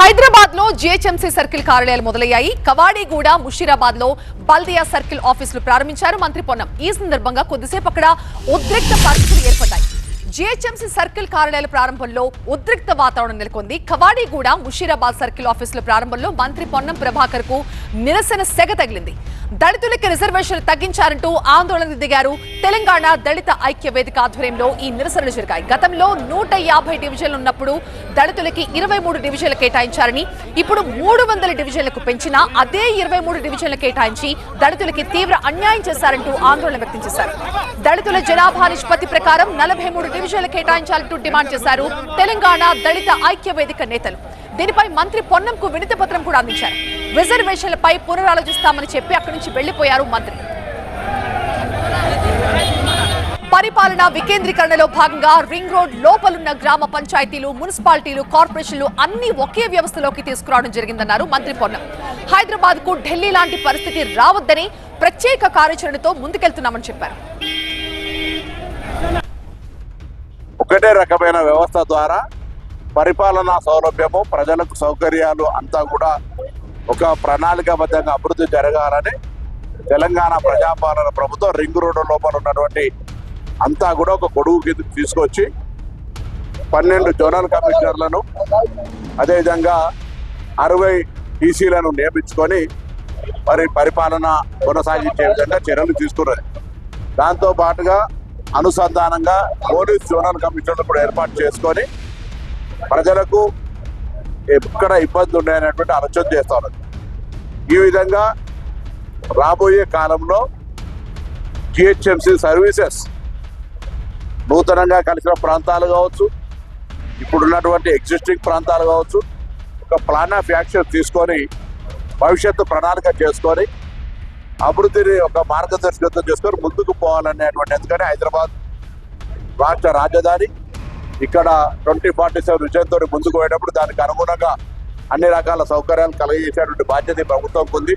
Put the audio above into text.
హైదరాబాద్ లో GHMC circle కార్యాలయాలు మొదలయ్యాయి. కవాడిగూడ, ముషీరాబాద్ లో బల్దియా సర్కిల్ ఆఫీసులు ప్రారంభించారు మంత్రి పొన్నం. ఈ సందర్భంగా కొద్దిసేపు అక్కడ ఉద్రిక్త పరిస్థితులు ఏర్పడ్డాయి. జీహెచ్ఎంసీ సర్కిల్ కార్యాలయాల ప్రారంభంలో ఉద్రిక్త వాతావరణం నెలకొంది. కవాడిగూడ, ముషీరాబాద్ సర్కిల్ ఆఫీసుల ప్రారంభంలో మంత్రి పొన్నం ప్రభాకర్ కు నిరసన సెగ తగిలింది. దళితులకి రిజర్వేషన్లు తగ్గించారంటూ ఆందోళన దిగారు. తెలంగాణ దళిత ఐక్య వేదిక ఆధ్వర్యంలో ఈ నిరసనలు జరిగాయి. గతంలో 150 డివిజన్లు ఉన్నప్పుడు దళితులకి 23 డివిజన్లు కేటాయించారని, ఇప్పుడు 300 డివిజన్లకు పెంచినా అదే 23 డివిజన్లు కేటాయించి దళితులకి తీవ్ర అన్యాయం చేశారంటూ ఆందోళన వ్యక్తం చేశారు. దళితుల జనాభా నిష్పత్తి ప్రకారం 43 డివిజన్లు కేటాయించాలంటూ డిమాండ్ చేశారు తెలంగాణ దళిత ఐక్య వేదిక నేతలు. దీనిపై మంత్రి పొన్నంకు వినతి పత్రం కూడా అందించారు. రిజర్వేషన్లపై పునరాలోచిస్తామని చెప్పి అక్కడి నుంచి వెళ్లిపోయారు మంత్రి. పరిపాలన వికేంద్రీకరణలో భాగంగా రింగ్ రోడ్ లోపలున్న గ్రామ పంచాయతీలు, మున్సిపాలిటీలు, కార్పొరేషన్లు అన్ని ఒకే వ్యవస్థలోకి తీసుకురావడం జరిగిందన్నారు మంత్రి పొన్నం. హైదరాబాద్ కు ఢిల్లీ లాంటి పరిస్థితి రావద్దని ప్రత్యేక కార్యాచరణతో ముందుకెళ్తున్నామని చెప్పారు. ఒకటే రకమైన వ్యవస్థ ద్వారా పరిపాలనా సౌలభ్యము, ప్రజలకు సౌకర్యాలు అంతా కూడా ఒక ప్రణాళికాబద్ధంగా అభివృద్ధి జరగాలని తెలంగాణ ప్రజాపాలన ప్రభుత్వం రింగ్ రోడ్డు లోపల ఉన్నటువంటి అంతా కూడా ఒక కొడుకు కింద తీసుకొచ్చి 12 జోనల్ కమిషనర్లను, అదేవిధంగా 60 టీసీలను నియమించుకొని మరి పరిపాలన కొనసాగించే విధంగా చర్యలు తీసుకున్నది. దాంతో పాటుగా అనుసంధానంగా పోలీస్ జోనల్ కమిషనర్లు కూడా ఏర్పాటు చేసుకొని ప్రజలకు ఎక్కడ ఇబ్బంది ఉన్నాయనేటువంటి ఆలోచన చేస్తా ఉన్నది. ఈ విధంగా రాబోయే కాలంలో జిహెచ్ఎంసీ సర్వీసెస్ నూతనంగా కలిసిన ప్రాంతాలు కావచ్చు, ఇప్పుడున్నటువంటి ఎగ్జిస్టింగ్ ప్రాంతాలు కావచ్చు, ఒక ప్లాన్ ఆఫ్ యాక్షన్ తీసుకొని భవిష్యత్తు ప్రణాళిక చేసుకొని అభివృద్ధిని ఒక మార్గదర్శకత్వం చేసుకొని ముందుకు పోవాలనేటువంటి, ఎందుకంటే హైదరాబాద్ రాష్ట్ర రాజధాని, ఇక్కడ 2047 విజయంతో ముందుకు పోయేటప్పుడు దానికి అనుగుణంగా అన్ని రకాల సౌకర్యాలు కలిగజేసేటువంటి బాధ్యత ప్రభుత్వంకు ఉంది.